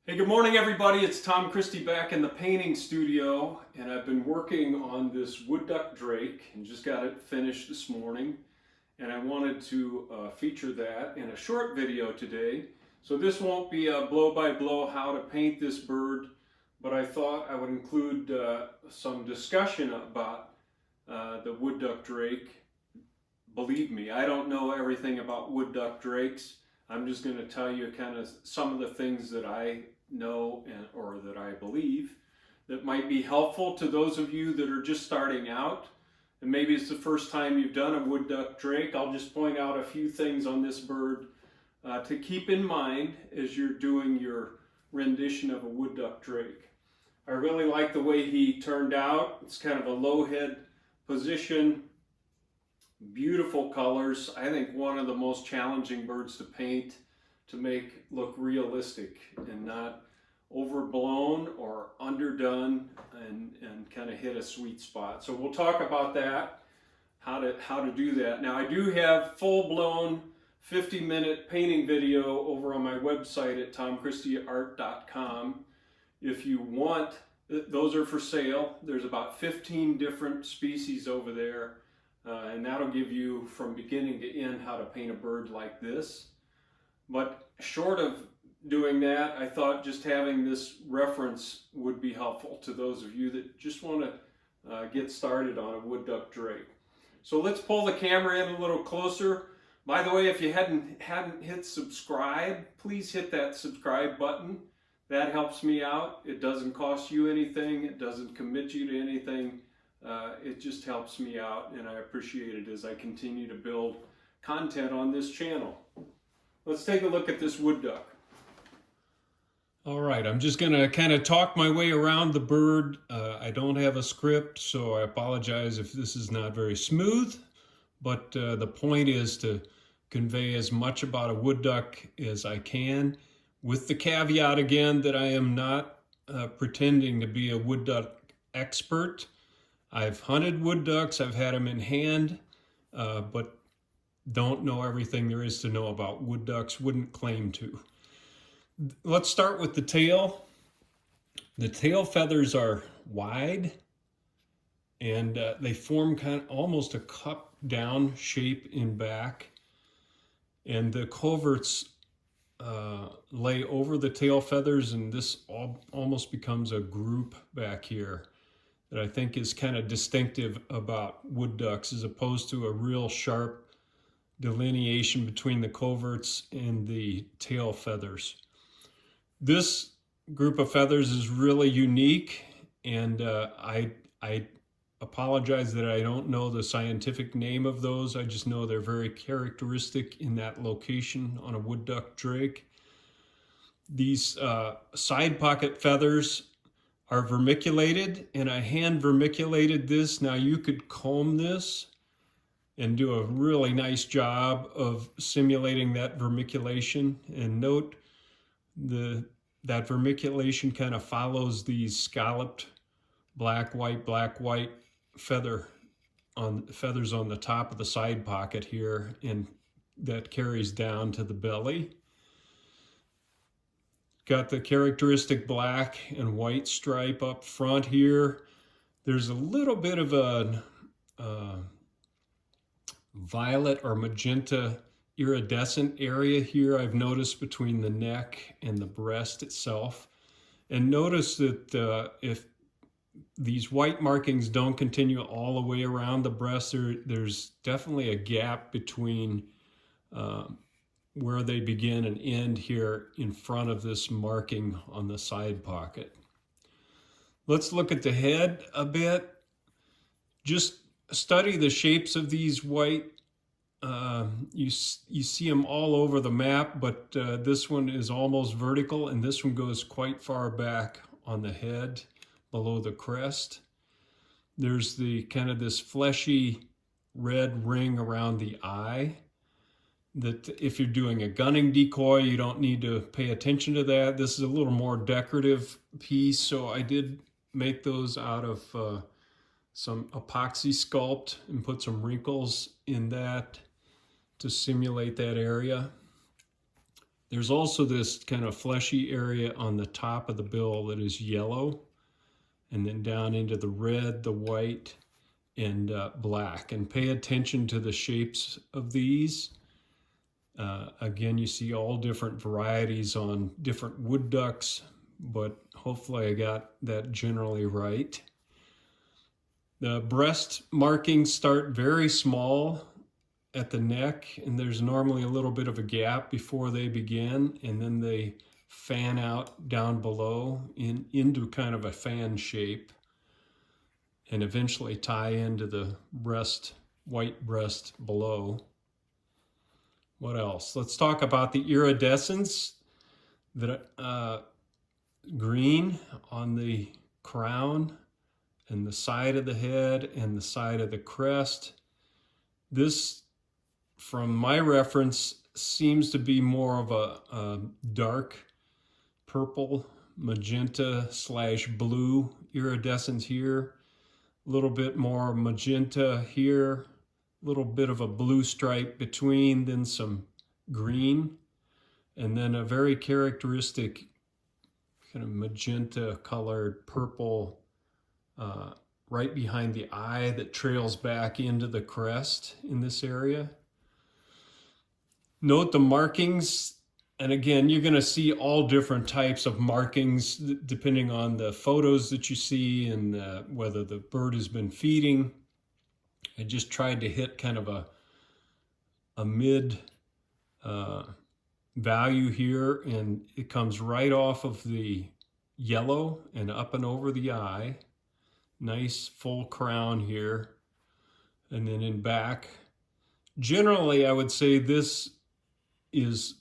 Hey, good morning everybody. It's Tom Christie back in the painting studio, and I've been working on this wood duck drake and just got it finished this morning, and I wanted to feature that in a short video today. So this won't be a blow-by-blow how to paint this bird, but I thought I would include some discussion about the wood duck drake. Believe me, I don't know everything about wood duck drakes. I'm just going to tell you kind of some of the things that I know or that I believe that might be helpful to those of you that are just starting out. And maybe it's the first time you've done a wood duck drake. I'll just point out a few things on this bird to keep in mind as you're doing your rendition of a wood duck drake. I really like the way he turned out. It's kind of a low head position. Beautiful colors. I think one of the most challenging birds to paint, to make look realistic and not overblown or underdone, and kind of hit a sweet spot. So we'll talk about that, how to do that. Now I do have full-blown 50-minute painting video over on my website at tomchristieart.com. If you want, those are for sale. There's about 15 different species over there. And that'll give you from beginning to end how to paint a bird like this. But short of doing that, I thought just having this reference would be helpful to those of you that just want to get started on a wood duck drake. So let's pull the camera in a little closer. By the way, if you hadn't hit subscribe, please hit that subscribe button. That helps me out. It doesn't cost you anything. It doesn't commit you to anything. It just helps me out, and I appreciate it as I continue to build content on this channel. Let's take a look at this wood duck. All right, I'm just going to kind of talk my way around the bird. I don't have a script, so I apologize if this is not very smooth, but the point is to convey as much about a wood duck as I can, with the caveat again that I am not pretending to be a wood duck expert. I've hunted wood ducks, I've had them in hand, but don't know everything there is to know about wood ducks, wouldn't claim to. Let's start with the tail. The tail feathers are wide, and they form kind of almost a cup down shape in back, and the coverts lay over the tail feathers, and this almost becomes a group back here that I think is kind of distinctive about wood ducks, as opposed to a real sharp delineation between the coverts and the tail feathers. This group of feathers is really unique, and I apologize that I don't know the scientific name of those. I just know they're very characteristic in that location on a wood duck drake. These side pocket feathers are vermiculated, and I hand vermiculated this. Now you could comb this and do a really nice job of simulating that vermiculation, and note that vermiculation kind of follows these scalloped black white feathers on the top of the side pocket here, and that carries down to the belly. Got the characteristic black and white stripe up front here. There's a little bit of a violet or magenta iridescent area here I've noticed between the neck and the breast itself. And notice that if these white markings don't continue all the way around the breast, there's definitely a gap between where they begin and end here in front of this marking on the side pocket. Let's look at the head a bit. Just study the shapes of these white. You see them all over the map, but this one is almost vertical, and this one goes quite far back on the head below the crest. There's the kind of this fleshy red ring around the eye, that if you're doing a gunning decoy, you don't need to pay attention to that. This is a little more decorative piece, so I did make those out of some epoxy sculpt and put some wrinkles in that to simulate that area. There's also this kind of fleshy area on the top of the bill that is yellow, and then down into the red, the white, and black. And pay attention to the shapes of these. Again, you see all different varieties on different wood ducks, but hopefully I got that generally right. The breast markings start very small at the neck, and there's normally a little bit of a gap before they begin, and then they fan out down below into kind of a fan shape, and eventually tie into the breast, white breast below. What else? Let's talk about the iridescence. The green on the crown and the side of the head and the side of the crest. This, from my reference, seems to be more of a dark purple, magenta / blue iridescence here. A little bit more magenta here, a little bit of a blue stripe between, then some green, and then a very characteristic kind of magenta colored purple right behind the eye that trails back into the crest in this area. Note the markings, and again, you're going to see all different types of markings depending on the photos that you see and whether the bird has been feeding. I just tried to hit kind of a mid value here, and it comes right off of the yellow and up and over the eye. Nice full crown here, and then in back. Generally, I would say this is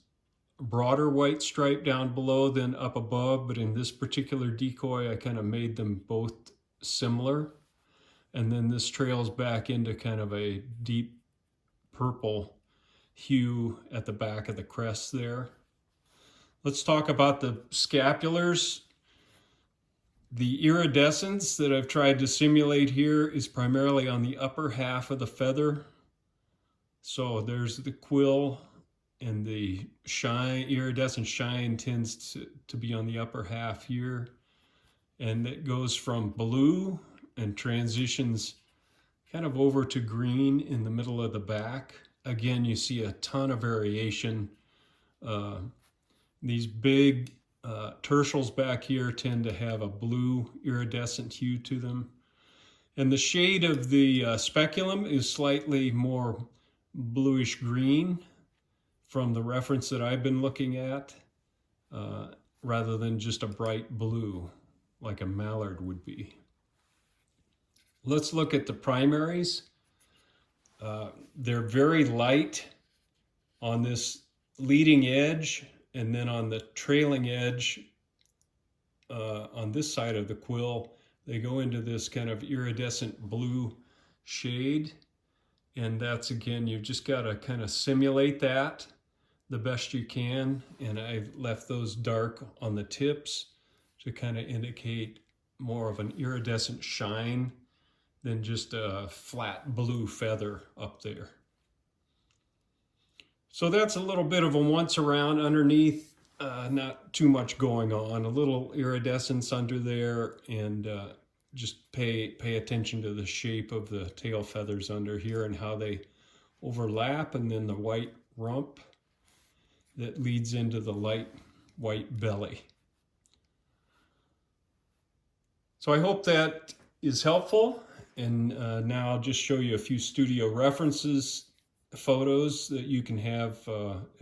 broader white stripe down below than up above, but in this particular decoy, I kind of made them both similar. And then this trails back into kind of a deep purple hue at the back of the crest there. Let's talk about the scapulars. The iridescence that I've tried to simulate here is primarily on the upper half of the feather. So there's the quill, and the shine, iridescent shine tends to be on the upper half here. And it goes from blue and transitions kind of over to green in the middle of the back. Again, you see a ton of variation. These big tertials back here tend to have a blue iridescent hue to them. And the shade of the speculum is slightly more bluish green from the reference that I've been looking at, rather than just a bright blue like a mallard would be. Let's look at the primaries. They're very light on this leading edge, and then on the trailing edge on this side of the quill, they go into this kind of iridescent blue shade. And that's, again, you've just got to kind of simulate that the best you can. And I've left those dark on the tips to kind of indicate more of an iridescent shine than just a flat blue feather up there. So that's a little bit of a once around underneath, not too much going on, a little iridescence under there, and just pay attention to the shape of the tail feathers under here and how they overlap, and then the white rump that leads into the light white belly. So I hope that is helpful, and now I'll just show you a few studio references, photos that you can have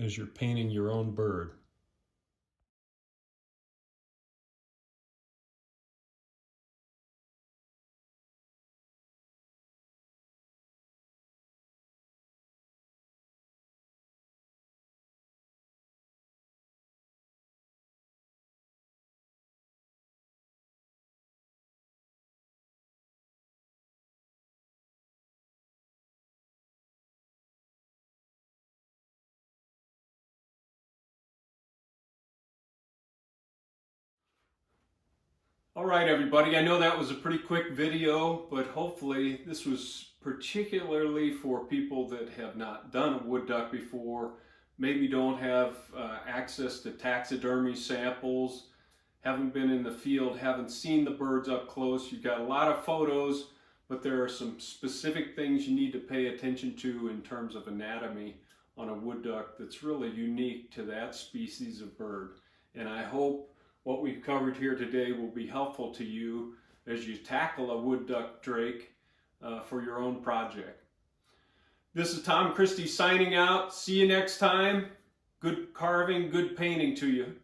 as you're painting your own bird. All right, everybody, I know that was a pretty quick video, but hopefully this was particularly for people that have not done a wood duck before, maybe don't have access to taxidermy samples, haven't been in the field, haven't seen the birds up close. You've got a lot of photos, but there are some specific things you need to pay attention to in terms of anatomy on a wood duck that's really unique to that species of bird. And I hope what we've covered here today will be helpful to you as you tackle a wood duck drake for your own project. This is Tom Christie signing out. See you next time. Good carving, good painting to you.